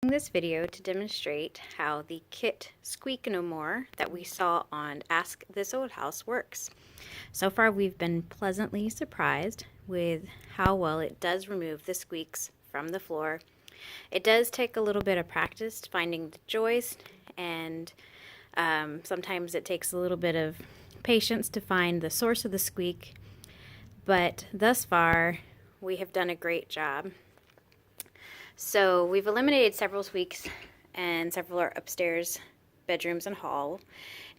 This video to demonstrate how the kit Squeeeeek No More that we saw on Ask This Old House works. So far we've been pleasantly surprised with how well it does remove the squeaks from the floor. It does take a little bit of practice finding the joist, and sometimes it takes a little bit of patience to find the source of the squeak, but thus far we have done a great job. So we've eliminated several squeaks and several are upstairs bedrooms and hall.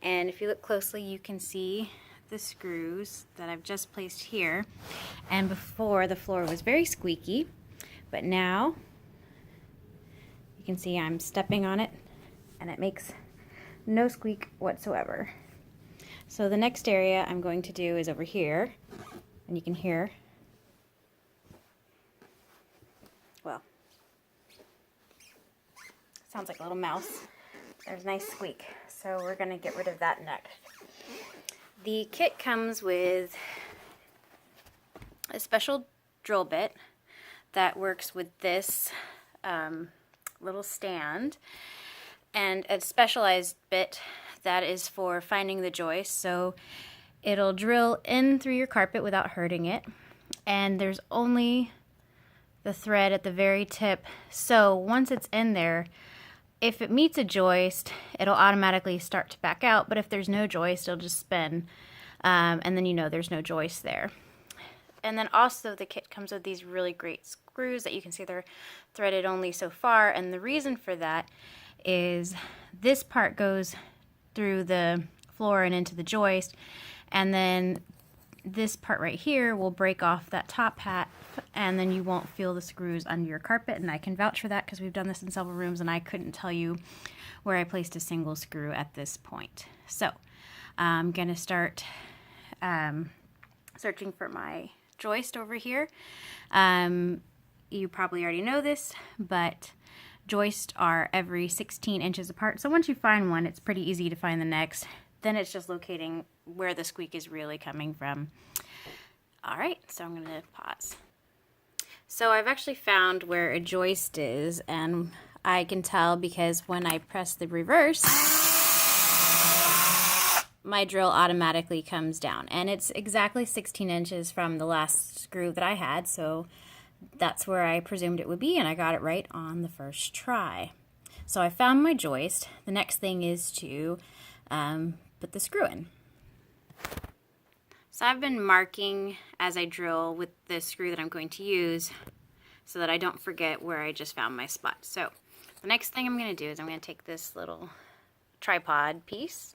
And if you look closely, you can see the screws that I've just placed here. And before, the floor was very squeaky, but now you can see I'm stepping on it and it makes no squeak whatsoever. So the next area I'm going to do is over here, and you can hear, well, sounds like a little mouse. There's a nice squeak. So we're going to get rid of that next. The kit comes with a special drill bit that works with this little stand, and a specialized bit that is for finding the joist. So it'll drill in through your carpet without hurting it, and there's only the thread at the very tip. So once it's in there, if it meets a joist, it'll automatically start to back out, but if there's no joist, it'll just spin, and then you know there's no joist there. And then also the kit comes with these really great screws that you can see they're threaded only so far, and the reason for that is this part goes through the floor and into the joist, and then this part right here will break off that top hat, and then you won't feel the screws under your carpet. And I can vouch for that because we've done this in several rooms and I couldn't tell you where I placed a single screw at this point. So I'm gonna start searching for my joist over here. You probably already know this, but joists are every 16 inches apart. So once you find one, it's pretty easy to find the next. Then it's just locating where the squeak is really coming from. All right, so I'm gonna pause. So I've actually found where a joist is, and I can tell because when I press the reverse, my drill automatically comes down, and it's exactly 16 inches from the last screw that I had, so that's where I presumed it would be, and I got it right on the first try. So I found my joist. The next thing is to put the screw in. So I've been marking as I drill with the screw that I'm going to use so that I don't forget where I just found my spot. So the next thing I'm going to do is I'm going to take this little tripod piece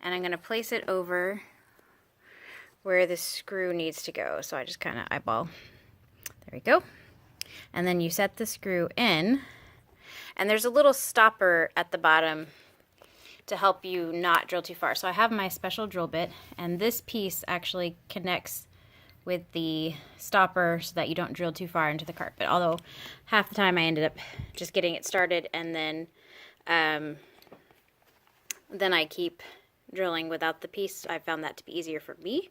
and I'm going to place it over where the screw needs to go. So I just kind of eyeball. There we go. And then you set the screw in, and there's a little stopper at the bottom to help you not drill too far. So I have my special drill bit, and this piece actually connects with the stopper so that you don't drill too far into the carpet. Although half the time I ended up just getting it started, and then I keep drilling without the piece. I found that to be easier for me.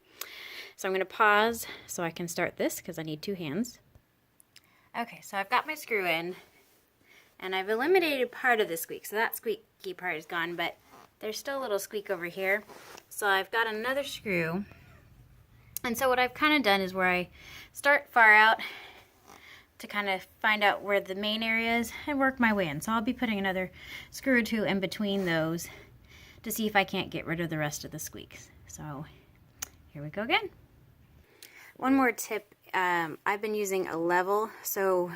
So I'm gonna pause so I can start this because I need two hands. Okay, so I've got my screw in, and I've eliminated part of the squeak. So that squeaky part is gone, but there's still a little squeak over here. So I've got another screw. And so what I've kind of done is where I start far out to kind of find out where the main area is and work my way in. So I'll be putting another screw or two in between those to see if I can't get rid of the rest of the squeaks. So here we go again. One more tip, I've been using a level. So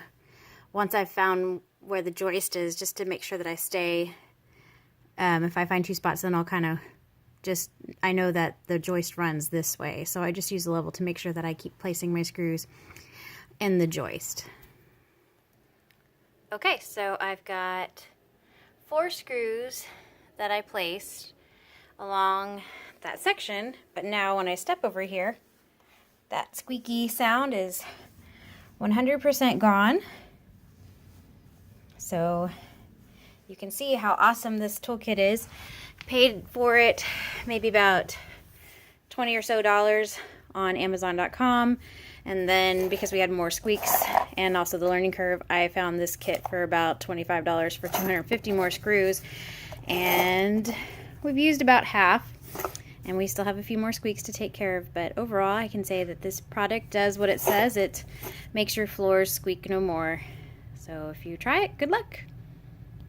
once I've found where the joist is, just to make sure that I stay, if I find two spots, then I'll kind of I know that the joist runs this way, so I just use the level to make sure that I keep placing my screws in the joist. Okay, so I've got 4 screws that I placed along that section, but now when I step over here, that squeaky sound is 100% gone. So you can see how awesome this toolkit is. Paid for it maybe about $20 or so on Amazon.com, and then because we had more squeaks and also the learning curve, I found this kit for about $25 for 250 more screws, and we've used about half, and we still have a few more squeaks to take care of. But overall, I can say that this product does what it says. It makes your floors squeak no more. So if you try it, good luck.